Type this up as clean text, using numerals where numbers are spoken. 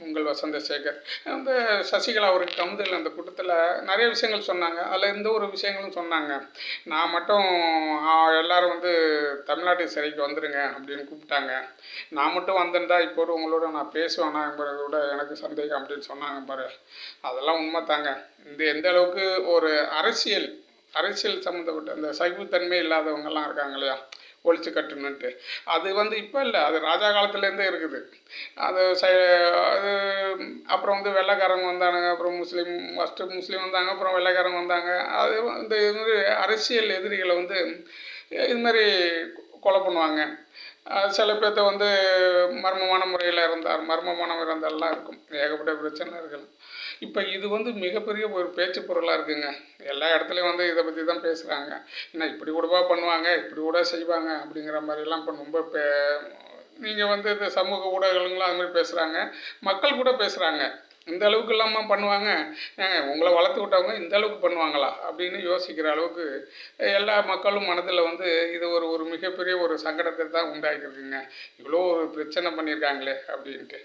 உங்கள் வசந்தசேகர். அந்த சசிகலா ஒரு கமுதல் அந்த கூட்டத்தில் நிறைய விஷயங்கள் சொன்னாங்க. அதில் எந்த ஒரு விஷயங்களும் சொன்னாங்க. நான் மட்டும் எல்லாரும் வந்து தமிழ்நாட்டு சிறைக்கு வந்துடுங்க அப்படின்னு கூப்பிட்டாங்க. நான் மட்டும் வந்திருந்தா இப்போ உங்களோட நான் பேசுவேனாங்கிறத விட எனக்கு சந்தேகம் அப்படின்னு சொன்னாங்க பாரு. அதெல்லாம் உண்மை தாங்க. எந்த அளவுக்கு ஒரு அரசியல் சம்மந்தப்பட்ட அந்த சகிப்புத்தன்மை இல்லாதவங்கெல்லாம் இருக்காங்க இல்லையா, ஒழிச்சு கட்டணுன்ட்டு. அது வந்து இப்போ இல்லை, அது ராஜா காலத்துலேருந்தே இருக்குது. அது அது அப்புறம் வந்து வெள்ளைக்காரங்க வந்தானுங்க, அப்புறம் ஃபஸ்ட்டு முஸ்லீம் வந்தாங்க, அப்புறம் வெள்ளைக்காரங்க வந்தாங்க. அது இந்த இதுமாதிரி அரசியல் எதிரிகளை வந்து இதுமாதிரி கொலை பண்ணுவாங்க. சில பேர்த்த வந்து மர்மமான இறந்தாலாம் இருக்கும். ஏகப்பட்ட பிரச்சனை இருக்குது. இப்போ இது வந்து மிகப்பெரிய ஒரு பேச்சு பொருளாக இருக்குங்க. எல்லா இடத்துலையும் வந்து இதை பற்றி தான் பேசுகிறாங்க. ஏன்னா இப்படி கூடவா பண்ணுவாங்க, இப்படி கூட செய்வாங்க அப்படிங்கிற மாதிரிலாம் இப்போ ரொம்ப நீங்கள் வந்து இந்த சமூக ஊடகங்கள்லாம் அது மாதிரி பேசுகிறாங்க. மக்கள் கூட பேசுகிறாங்க. இந்த அளவுக்கு இல்லாமல் பண்ணுவாங்க, உங்களை வளர்த்து விட்டவங்க இந்த அளவுக்கு பண்ணுவாங்களா அப்படின்னு யோசிக்கிற அளவுக்கு எல்லா மக்களும் மனதில் வந்து இது ஒரு மிகப்பெரிய ஒரு சங்கடத்தை தான் உண்டாக்கியிருக்குங்க. இவ்வளோ ஒரு பிரச்சனை பண்ணியிருக்காங்களே அப்படின்ட்டு.